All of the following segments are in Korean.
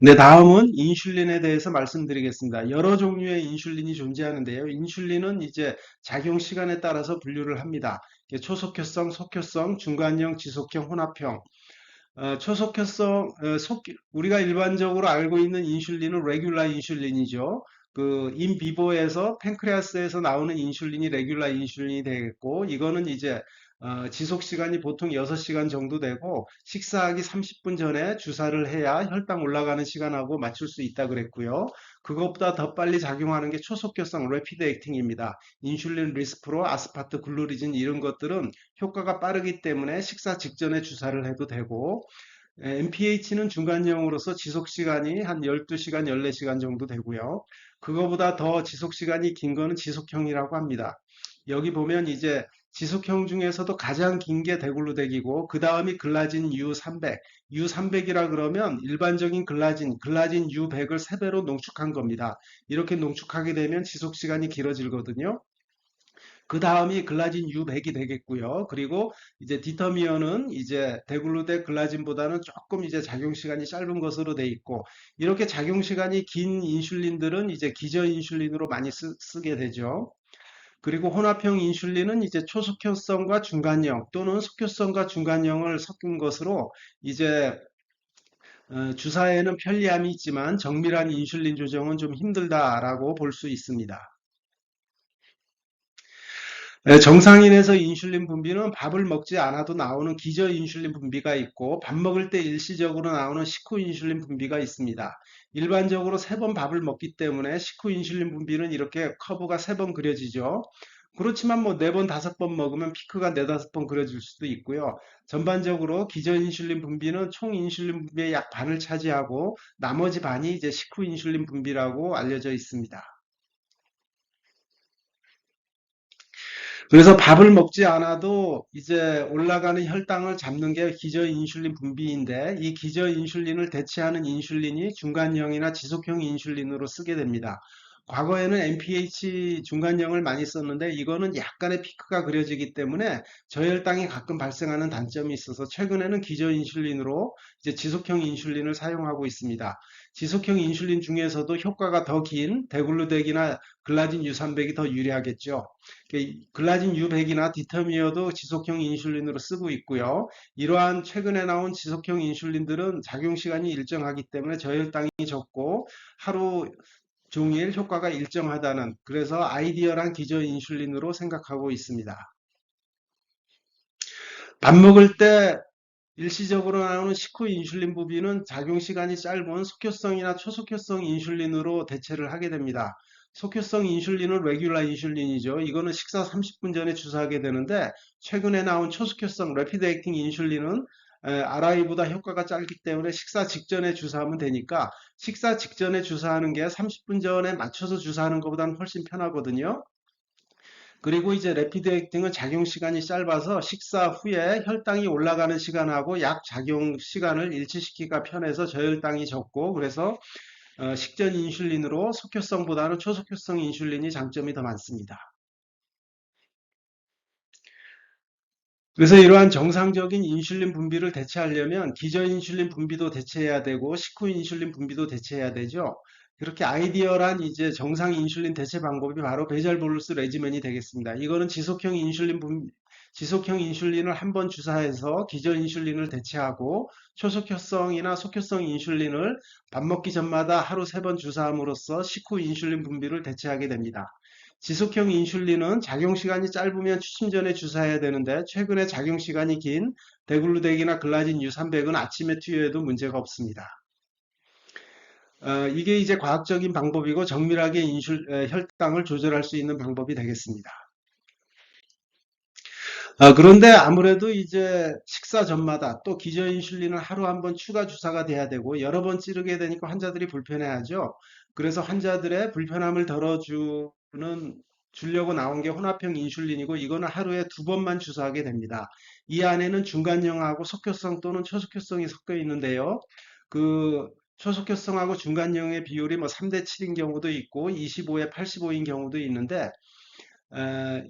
네, 다음은 인슐린에 대해서 말씀드리겠습니다. 여러 종류의 인슐린이 존재하는데요. 인슐린은 이제 작용 시간에 따라서 분류를 합니다. 초속효성, 속효성, 중간형, 지속형, 혼합형. 초속효성, 우리가 일반적으로 알고 있는 인슐린은 레귤라 인슐린이죠. 그 인비보에서 팬크레아스에서 나오는 인슐린이 레귤라 인슐린이 되겠고, 이거는 이제 지속 시간이 보통 6시간 정도 되고 식사하기 30분 전에 주사를 해야 혈당 올라가는 시간하고 맞출 수 있다 그랬고요. 그것보다 더 빨리 작용하는 게 초속효성 레피드 액팅입니다. 인슐린 리스프로, 아스파트, 글루리진 이런 것들은 효과가 빠르기 때문에 식사 직전에 주사를 해도 되고, MPH는 중간형으로서 지속 시간이 한 12시간, 14시간 정도 되고요. 그거보다 더 지속 시간이 긴 거는 지속형이라고 합니다. 여기 보면 이제 지속형 중에서도 가장 긴 게 데글루덱이고 그 다음이 글라진 U300. U300이라 그러면 일반적인 글라진 U100을 3배로 농축한 겁니다. 이렇게 농축하게 되면 지속 시간이 길어지거든요. 그 다음이 글라진 U100이 되겠고요. 그리고 이제 디터미어는 이제 데글루덱 글라진보다는 조금 이제 작용 시간이 짧은 것으로 돼 있고, 이렇게 작용 시간이 긴 인슐린들은 이제 기저 인슐린으로 많이 쓰게 되죠. 그리고 혼합형 인슐린은 이제 초속효성과 중간형 또는 속효성과 중간형을 섞은 것으로 이제 주사에는 편리함이 있지만 정밀한 인슐린 조정은 좀 힘들다라고 볼 수 있습니다. 정상인에서 인슐린 분비는 밥을 먹지 않아도 나오는 기저 인슐린 분비가 있고 밥 먹을 때 일시적으로 나오는 식후 인슐린 분비가 있습니다. 일반적으로 3번 밥을 먹기 때문에 식후 인슐린 분비는 이렇게 커브가 3번 그려지죠. 그렇지만 뭐 4번, 5번 먹으면 피크가 4, 5번 그려질 수도 있고요. 전반적으로 기저 인슐린 분비는 총 인슐린 분비의 약 반을 차지하고 나머지 반이 이제 식후 인슐린 분비라고 알려져 있습니다. 그래서 밥을 먹지 않아도 이제 올라가는 혈당을 잡는 게 기저인슐린 분비인데 이 기저인슐린을 대체하는 인슐린이 중간형이나 지속형 인슐린으로 쓰게 됩니다. 과거에는 NPH 중간형을 많이 썼는데 이거는 약간의 피크가 그려지기 때문에 저혈당이 가끔 발생하는 단점이 있어서 최근에는 기저인슐린으로 이제 지속형 인슐린을 사용하고 있습니다. 지속형 인슐린 중에서도 효과가 더 긴 데글루덱이나 글라진 U300이 더 유리하겠죠. 글라진 U100이나 디터미어도 지속형 인슐린으로 쓰고 있고요. 이러한 최근에 나온 지속형 인슐린들은 작용 시간이 일정하기 때문에 저혈당이 적고 하루 종일 효과가 일정하다는, 그래서 아이디어란 기저 인슐린으로 생각하고 있습니다. 밥 먹을 때 일시적으로 나오는 식후 인슐린 부비는 작용 시간이 짧은 속효성이나 초속효성 인슐린으로 대체를 하게 됩니다. 속효성 인슐린은 레귤라 인슐린이죠. 이거는 식사 30분 전에 주사하게 되는데 최근에 나온 초속효성 레피드 액팅 인슐린은 RI보다 효과가 짧기 때문에 식사 직전에 주사하면 되니까 식사 직전에 주사하는 게 30분 전에 맞춰서 주사하는 것보다는 훨씬 편하거든요. 그리고 이제 레피드 액팅은 작용 시간이 짧아서 식사 후에 혈당이 올라가는 시간하고 약 작용 시간을 일치시키기가 편해서 저혈당이 적고, 그래서 식전 인슐린으로 속효성보다는 초속효성 인슐린이 장점이 더 많습니다. 그래서 이러한 정상적인 인슐린 분비를 대체하려면 기저 인슐린 분비도 대체해야 되고 식후 인슐린 분비도 대체해야 되죠. 그렇게 아이디어란 이제 정상 인슐린 대체 방법이 바로 베잘 볼루스 레지멘이 되겠습니다. 이거는 지속형 인슐린을 한 번 주사해서 기저 인슐린을 대체하고 초속효성이나 속효성 인슐린을 밥 먹기 전마다 하루 3번 주사함으로써 식후 인슐린 분비를 대체하게 됩니다. 지속형 인슐린은 작용 시간이 짧으면 취침 전에 주사해야 되는데 최근에 작용 시간이 긴 데글루덱이나 글라진 U300은 아침에 투여해도 문제가 없습니다. 이게 이제 과학적인 방법이고 정밀하게 혈당을 조절할 수 있는 방법이 되겠습니다. 그런데 아무래도 이제 식사 전마다 또 기저인슐린을 하루 한 번 추가 주사가 돼야 되고 여러 번 찌르게 되니까 환자들이 불편해하죠. 그래서 환자들의 불편함을 주려고 나온 게 혼합형 인슐린이고 이거는 하루에 2번만 주사하게 됩니다. 이 안에는 중간형하고 속효성 또는 초속효성이 섞여 있는데요. 그 초속효성하고 중간형의 비율이 뭐 3대 7인 경우도 있고 25에 85인 경우도 있는데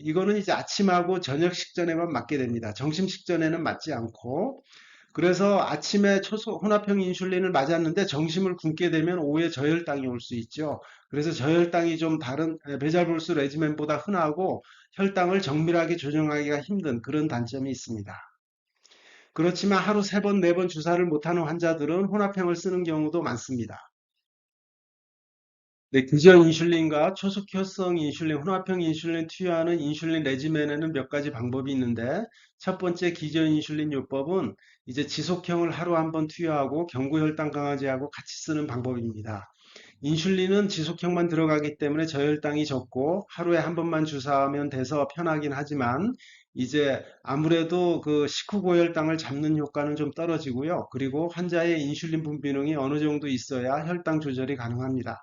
이거는 이제 아침하고 저녁 식전에만 맞게 됩니다. 점심 식전에는 맞지 않고, 그래서 아침에 혼합형 인슐린을 맞았는데 점심을 굶게 되면 오후에 저혈당이 올 수 있죠. 그래서 저혈당이 좀 다른 베잘볼스 레지멘보다 흔하고 혈당을 정밀하게 조정하기가 힘든 그런 단점이 있습니다. 그렇지만 하루 세 번, 네 번 주사를 못하는 환자들은 혼합형을 쓰는 경우도 많습니다. 네, 기저 인슐린과 초속효성 인슐린, 혼합형 인슐린 투여하는 인슐린 레지멘에는 몇 가지 방법이 있는데, 첫 번째 기저 인슐린 요법은 이제 지속형을 하루 한 번 투여하고 경구혈당 강화제하고 같이 쓰는 방법입니다. 인슐린은 지속형만 들어가기 때문에 저혈당이 적고 하루에 한 번만 주사하면 돼서 편하긴 하지만 이제 아무래도 그 식후 고혈당을 잡는 효과는 좀 떨어지고요. 그리고 환자의 인슐린 분비능이 어느 정도 있어야 혈당 조절이 가능합니다.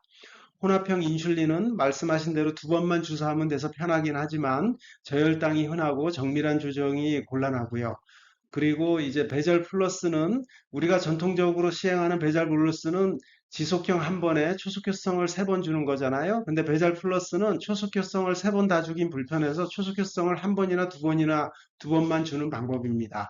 혼합형 인슐린은 말씀하신 대로 두 번만 주사하면 돼서 편하긴 하지만 저혈당이 흔하고 정밀한 조정이 곤란하고요. 그리고 이제 베젤 플러스는 우리가 전통적으로 시행하는 베젤 플러스는 지속형 한 번에 초속효성을 세 번 주는 거잖아요. 근데 베젤 플러스는 초속효성을 세 번 다 주긴 불편해서 초속효성을 한 번이나 두 번이나 두 번만 주는 방법입니다.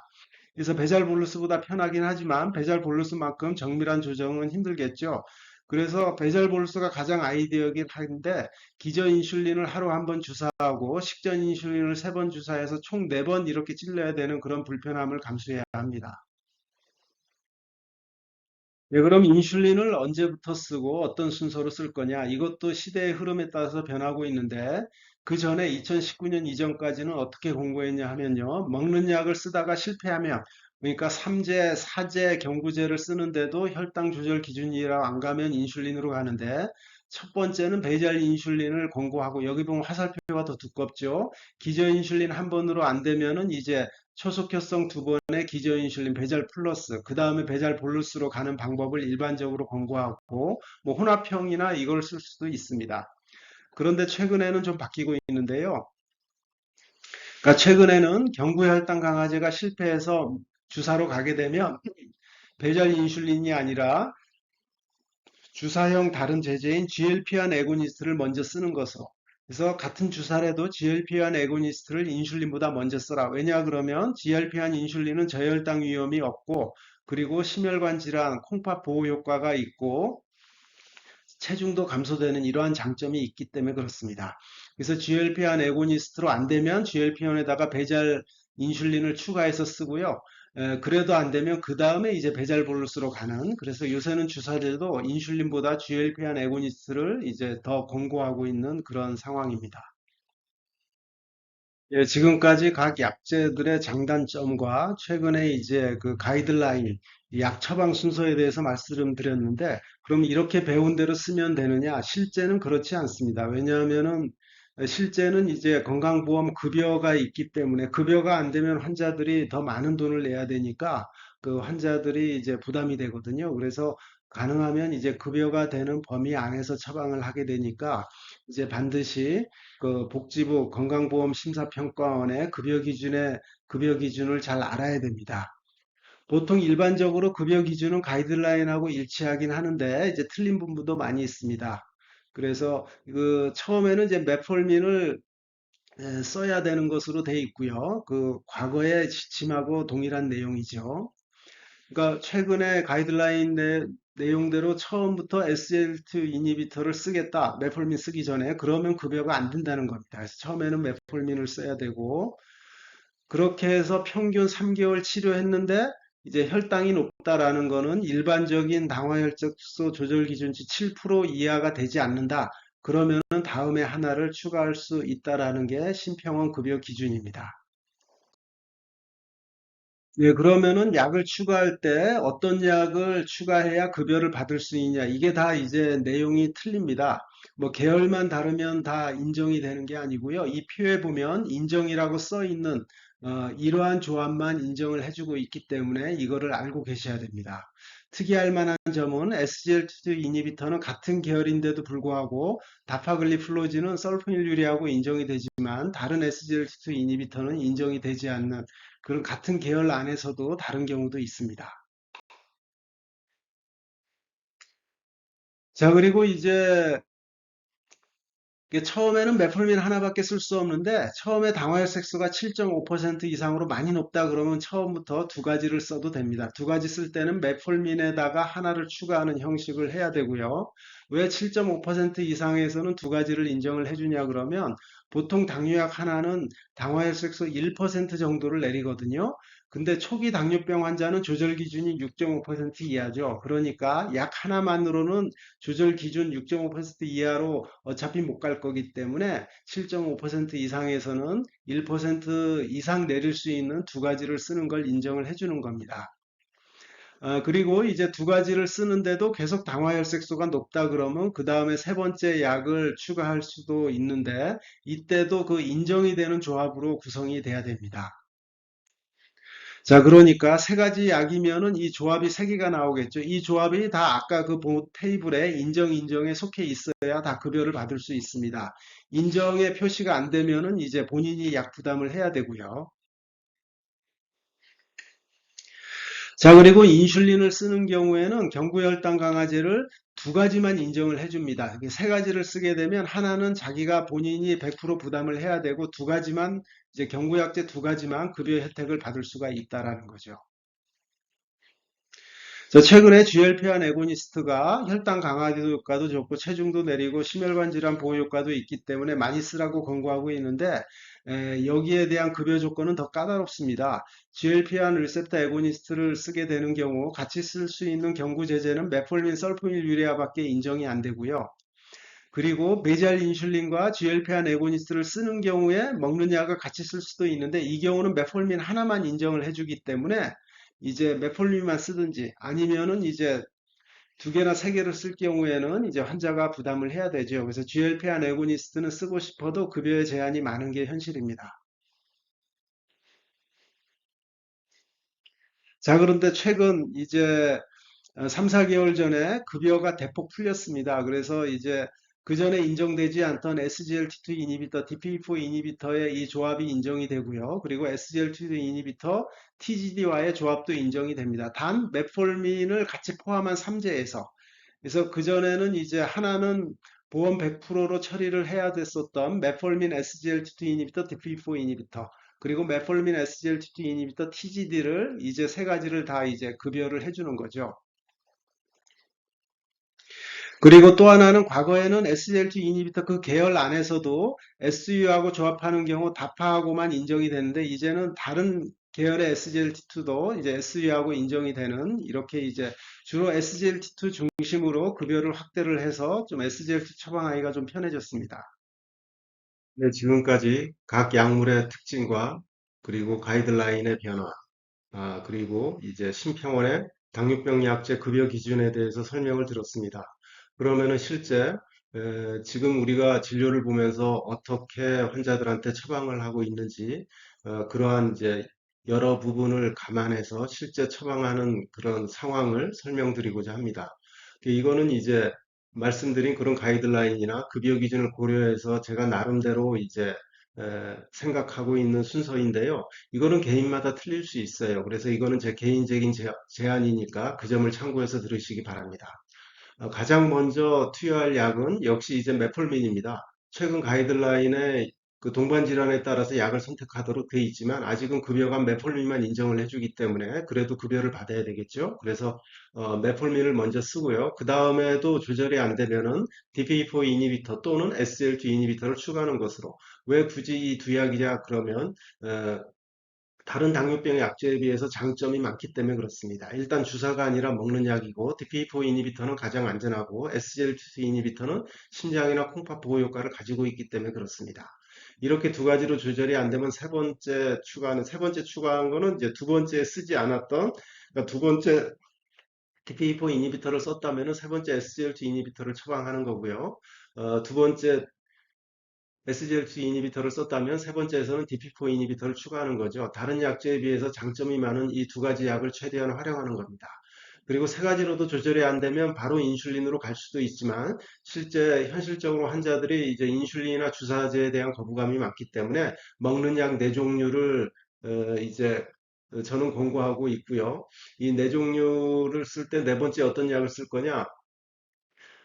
그래서 베잘 볼루스보다 편하긴 하지만 베잘 볼루스만큼 정밀한 조정은 힘들겠죠. 그래서 베잘 볼루스가 가장 아이디어이긴 한데 기저 인슐린을 하루 한 번 주사하고 식전 인슐린을 세 번 주사해서 총 네 번 이렇게 찔러야 되는 그런 불편함을 감수해야 합니다. 네, 그럼 인슐린을 언제부터 쓰고 어떤 순서로 쓸 거냐? 이것도 시대의 흐름에 따라서 변하고 있는데 그 전에 2019년 이전까지는 어떻게 공부했냐 하면요. 먹는 약을 쓰다가 실패하면 그러니까 3제, 4제 경구제를 쓰는데도 혈당 조절 기준이라 안 가면 인슐린으로 가는데 첫 번째는 베이잘 인슐린을 권고하고 여기 보면 화살표가 더 두껍죠. 기저 인슐린 한 번으로 안 되면은 이제 초속효성 두 번의 기저인슐린 배잘 플러스, 그 다음에 배잘 볼루스로 가는 방법을 일반적으로 권고하고, 뭐 혼합형이나 이걸 쓸 수도 있습니다. 그런데 최근에는 좀 바뀌고 있는데요. 그러니까 최근에는 경구혈당 강화제가 실패해서 주사로 가게 되면 배잘 인슐린이 아니라 주사형 다른 제제인 GLP-1 애고니스트를 먼저 쓰는 것으로. 그래서 같은 주사라도 GLP-1 애고니스트를 인슐린보다 먼저 써라. 왜냐 그러면 GLP-1 인슐린은 저혈당 위험이 없고 그리고 심혈관 질환, 콩팥 보호 효과가 있고 체중도 감소되는 이러한 장점이 있기 때문에 그렇습니다. 그래서 GLP-1 애고니스트로 안 되면 GLP-1에다가 배잘 인슐린을 추가해서 쓰고요. 그래도 안 되면 그 다음에 이제 배잘 볼루스로 가는 그래서 요새는 주사제도 인슐린보다 GLP-1 애고니스트를 이제 더 권고하고 있는 그런 상황입니다. 예, 지금까지 각 약제들의 장단점과 최근에 이제 그 가이드라인, 약 처방 순서에 대해서 말씀드렸는데, 그럼 이렇게 배운 대로 쓰면 되느냐? 실제는 그렇지 않습니다. 왜냐하면은 실제는 이제 건강보험 급여가 있기 때문에 급여가 안 되면 환자들이 더 많은 돈을 내야 되니까 그 환자들이 이제 부담이 되거든요. 그래서 가능하면 이제 급여가 되는 범위 안에서 처방을 하게 되니까 이제 반드시 그 복지부 건강보험심사평가원의 급여 기준을 잘 알아야 됩니다. 보통 일반적으로 급여 기준은 가이드라인하고 일치하긴 하는데 이제 틀린 부분도 많이 있습니다. 그래서 그 처음에는 이제 메폴민을 써야 되는 것으로 돼 있고요. 그 과거의 지침하고 동일한 내용이죠. 그러니까 최근에 가이드라인 내용대로 처음부터 SGLT 이니비터를 쓰겠다. 메폴민 쓰기 전에 그러면 급여가 안 된다는 겁니다. 그래서 처음에는 메폴민을 써야 되고 그렇게 해서 평균 3개월 치료했는데 이제 혈당이 높다라는 거는 일반적인 당화혈색소 조절 기준치 7% 이하가 되지 않는다. 그러면은 다음에 하나를 추가할 수 있다라는 게 심평원 급여 기준입니다. 네, 그러면은 약을 추가할 때 어떤 약을 추가해야 급여를 받을 수 있냐. 이게 다 이제 내용이 틀립니다. 뭐 계열만 다르면 다 인정이 되는 게 아니고요. 이 표에 보면 인정이라고 써 있는 이러한 조합만 인정을 해주고 있기 때문에 이거를 알고 계셔야 됩니다. 특이할 만한 점은 SGLT2 이니비터는 같은 계열인데도 불구하고 다파글리플로즈는 설포닐유리하고 인정이 되지만 다른 SGLT2 이니비터는 인정이 되지 않는 그런 같은 계열 안에서도 다른 경우도 있습니다. 자, 그리고 이제 이게 처음에는 메폴민 하나밖에 쓸 수 없는데 처음에 당화혈색소가 7.5% 이상으로 많이 높다 그러면 처음부터 두 가지를 써도 됩니다. 두 가지 쓸 때는 메폴민에다가 하나를 추가하는 형식을 해야 되고요. 왜 7.5% 이상에서는 두 가지를 인정을 해주냐 그러면 보통 당뇨약 하나는 당화혈색소 1% 정도를 내리거든요. 근데 초기 당뇨병 환자는 조절 기준이 6.5% 이하죠. 그러니까 약 하나만으로는 조절 기준 6.5% 이하로 어차피 못 갈 거기 때문에 7.5% 이상에서는 1% 이상 내릴 수 있는 두 가지를 쓰는 걸 인정을 해주는 겁니다. 그리고 이제 두 가지를 쓰는데도 계속 당화혈색소가 높다 그러면 그 다음에 세 번째 약을 추가할 수도 있는데 이때도 그 인정이 되는 조합으로 구성이 돼야 됩니다. 자, 그러니까 세 가지 약이면은 이 조합이 세 개가 나오겠죠. 이 조합이 다 아까 그 테이블에 인정에 속해 있어야 다 급여를 받을 수 있습니다. 인정의 표시가 안 되면은 이제 본인이 약 부담을 해야 되고요. 자, 그리고 인슐린을 쓰는 경우에는 경구혈당 강화제를 두 가지만 인정을 해줍니다. 이게 세 가지를 쓰게 되면 하나는 자기가 본인이 100% 부담을 해야 되고 두 가지만 이제 경구약제 두 가지만 급여 혜택을 받을 수가 있다라는 거죠. 최근에 GLP-1 애고니스트가 혈당 강화 효과도 좋고 체중도 내리고 심혈관 질환 보호 효과도 있기 때문에 많이 쓰라고 권고하고 있는데 여기에 대한 급여 조건은 더 까다롭습니다. GLP-1 리셉터 애고니스트를 쓰게 되는 경우 같이 쓸 수 있는 경구 제제는 메폴민, 설포닐 유레아밖에 인정이 안 되고요. 그리고 메잘 인슐린과 GLP-1 애고니스트를 쓰는 경우에 먹는 약을 같이 쓸 수도 있는데 이 경우는 메폴민 하나만 인정을 해주기 때문에 이제 메폴민만 쓰든지 아니면은 이제 두 개나 세 개를 쓸 경우에는 이제 환자가 부담을 해야 되죠. 그래서 GLP-1 애고니스트는 쓰고 싶어도 급여의 제한이 많은 게 현실입니다. 자, 그런데 최근 이제 3, 4개월 전에 급여가 대폭 풀렸습니다. 그래서 이제 그 전에 인정되지 않던 SGLT2 이니비터, DPP4 이니비터의 이 조합이 인정이 되고요. 그리고 SGLT2 이니비터, TGD와의 조합도 인정이 됩니다. 단 메폴민을 같이 포함한 3제에서. 그래서 그전에는 이제 하나는 보험 100%로 처리를 해야 됐었던 메폴민 SGLT2 이니비터, DPP4 이니비터, 그리고 메폴민 SGLT2 이니비터, TGD를 이제 세 가지를 다 이제 급여를 해주는 거죠. 그리고 또 하나는 과거에는 SGLT 이니비터 그 계열 안에서도 SU하고 조합하는 경우 다파하고만 인정이 되는데 이제는 다른 계열의 SGLT2도 이제 SU하고 인정이 되는 이렇게 이제 주로 SGLT2 중심으로 급여를 확대를 해서 좀 SGLT 처방하기가 좀 편해졌습니다. 네, 지금까지 각 약물의 특징과 그리고 가이드라인의 변화, 그리고 이제 심평원의 당뇨병 약제 급여 기준에 대해서 설명을 들었습니다. 그러면은 실제 지금 우리가 진료를 보면서 어떻게 환자들한테 처방을 하고 있는지 그러한 이제 여러 부분을 감안해서 실제 처방하는 그런 상황을 설명드리고자 합니다. 이거는 이제 말씀드린 그런 가이드라인이나 급여 기준을 고려해서 제가 나름대로 이제 생각하고 있는 순서인데요. 이거는 개인마다 틀릴 수 있어요. 그래서 이거는 제 개인적인 제안이니까 그 점을 참고해서 들으시기 바랍니다. 가장 먼저 투여할 약은 역시 이제 메폴민입니다. 최근 가이드라인에 그 동반 질환에 따라서 약을 선택하도록 돼 있지만 아직은 급여가 메폴민만 인정을 해주기 때문에 그래도 급여를 받아야 되겠죠. 그래서 메폴민을 먼저 쓰고요. 그 다음에도 조절이 안 되면은 DPE4 이니비터 또는 SL2 이니비터를 추가하는 것으로. 왜 굳이 이 두 약이냐 그러면 다른 당뇨병의 약제에 비해서 장점이 많기 때문에 그렇습니다. 일단 주사가 아니라 먹는 약이고 DPE4 이니비터는 가장 안전하고 SGLT2 이니비터는 심장이나 콩팥 보호 효과를 가지고 있기 때문에 그렇습니다. 이렇게 두 가지로 조절이 안 되면 세 번째 추가한 거는 이제 두 번째 쓰지 않았던 그러니까 두 번째 DPE4 이니비터를 썼다면 세 번째 SGLT 이니비터를 처방하는 거고요. 두 번째 SGLT 이니비터를 썼다면 세 번째에서는 DP4 이니비터를 추가하는 거죠. 다른 약제에 비해서 장점이 많은 이 두 가지 약을 최대한 활용하는 겁니다. 그리고 세 가지로도 조절이 안 되면 바로 인슐린으로 갈 수도 있지만 실제 현실적으로 환자들이 이제 인슐린이나 주사제에 대한 거부감이 많기 때문에 먹는 약 네 종류를 이제 저는 권고하고 있고요. 이 네 종류를 쓸 때 네 번째 어떤 약을 쓸 거냐?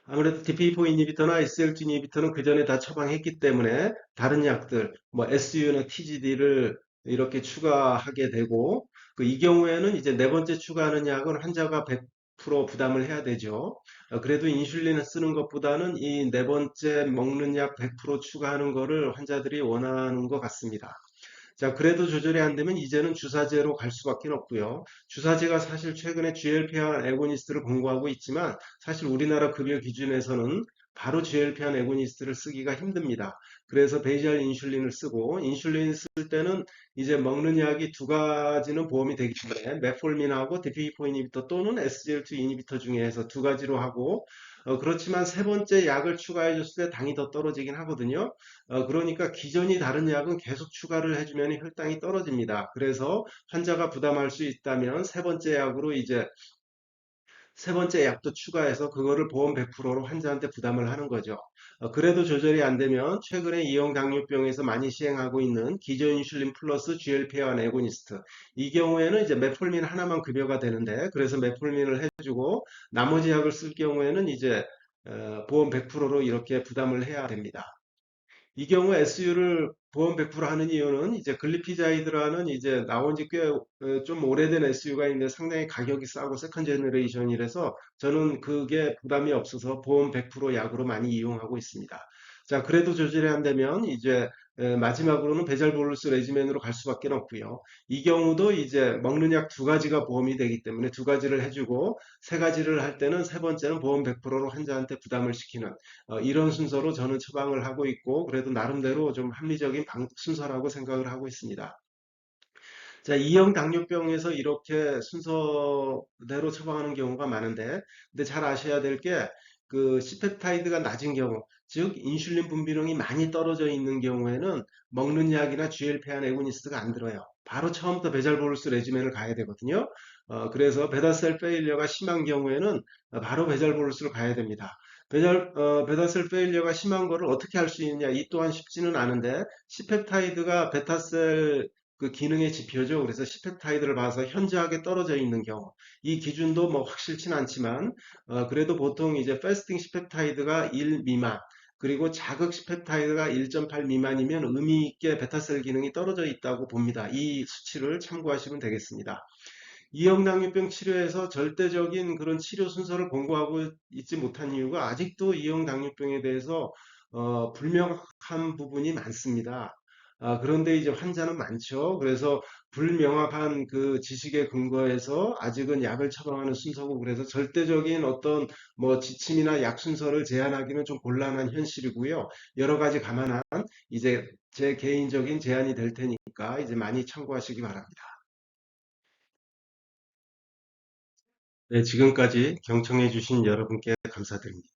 아무래도 DPE4 이니비터나 SL2 이니비터는 그 전에 다 처방했기 때문에 다른 약들, 뭐 SU나 TGD를 이렇게 추가하게 되고, 이 경우에는 이제 네 번째 추가하는 약은 환자가 100% 부담을 해야 되죠. 그래도 인슐린을 쓰는 것보다는 이 네 번째 먹는 약 100% 추가하는 거를 환자들이 원하는 것 같습니다. 자, 그래도 조절이 안 되면 이제는 주사제로 갈 수밖에 없고요. 주사제가 사실 최근에 GLP-1 애고니스트를 공고하고 있지만 사실 우리나라 급여 기준에서는 바로 GLP-1 애고니스트를 쓰기가 힘듭니다. 그래서 베이지알 인슐린을 쓰고 인슐린 쓸 때는 이제 먹는 약이 두 가지는 보험이 되기 때문에 메폴민하고 디피포 이니비터 또는 SGLT 이니비터 중에서 두 가지로 하고 그렇지만 세 번째 약을 추가해 줬을 때 당이 더 떨어지긴 하거든요. 그러니까 기존이 다른 약은 계속 추가를 해주면 혈당이 떨어집니다. 그래서 환자가 부담할 수 있다면 세 번째 약으로 이제 세 번째 약도 추가해서 그거를 보험 100%로 환자한테 부담을 하는 거죠. 그래도 조절이 안 되면 최근에 이형 당뇨병에서 많이 시행하고 있는 기존 인슐린 플러스 GLP-1 애고니스트. 이 경우에는 이제 메폴민 하나만 급여가 되는데 그래서 메폴민을 해주고 나머지 약을 쓸 경우에는 이제 보험 100%로 이렇게 부담을 해야 됩니다. 이 경우 SU를 보험 100% 하는 이유는 이제 글리피자이드라는 이제 나온 지 꽤 좀 오래된 SU가 있는데 상당히 가격이 싸고 세컨 제너레이션이라서 저는 그게 부담이 없어서 보험 100% 약으로 많이 이용하고 있습니다. 자, 그래도 조절이 안 되면 이제 마지막으로는 베잘볼루스 레지멘으로 갈 수밖에 없고요. 이 경우도 이제 먹는 약 두 가지가 보험이 되기 때문에 두 가지를 해주고 세 가지를 할 때는 세 번째는 보험 100%로 환자한테 부담을 시키는 이런 순서로 저는 처방을 하고 있고 그래도 나름대로 좀 합리적인 순서라고 생각을 하고 있습니다. 자, 이형 당뇨병에서 이렇게 순서대로 처방하는 경우가 많은데, 근데 잘 아셔야 될 게, C펩타이드가 낮은 경우, 즉, 인슐린 분비량이 많이 떨어져 있는 경우에는 먹는 약이나 GLP-1 애고니스트가 안 들어요. 바로 처음부터 베잘볼루스 레지멘을 가야 되거든요. 그래서 베다셀 페일리어가 심한 경우에는 바로 베잘볼루스로 가야 됩니다. 베타셀 페일리어가 심한 거를 어떻게 할 수 있느냐, 이 또한 쉽지는 않은데, C펩타이드가 베타셀 기능의 지표죠. 그래서 C펩타이드를 봐서 현저하게 떨어져 있는 경우, 이 기준도 뭐 확실치는 않지만, 그래도 보통 이제 패스팅 C펩타이드가 1 미만, 그리고 자극 C펩타이드가 1.8 미만이면 의미 있게 베타셀 기능이 떨어져 있다고 봅니다. 이 수치를 참고하시면 되겠습니다. 이형당뇨병 치료에서 절대적인 그런 치료 순서를 공고하고 있지 못한 이유가 아직도 이형당뇨병에 대해서 불명확한 부분이 많습니다. 그런데 이제 환자는 많죠. 그래서 불명확한 그 지식에 근거해서 아직은 약을 처방하는 순서고 그래서 절대적인 어떤 뭐 지침이나 약 순서를 제한하기는 좀 곤란한 현실이고요. 여러 가지 감안한 이제 제 개인적인 제안이 될 테니까 이제 많이 참고하시기 바랍니다. 네, 지금까지 경청해 주신 여러분께 감사드립니다.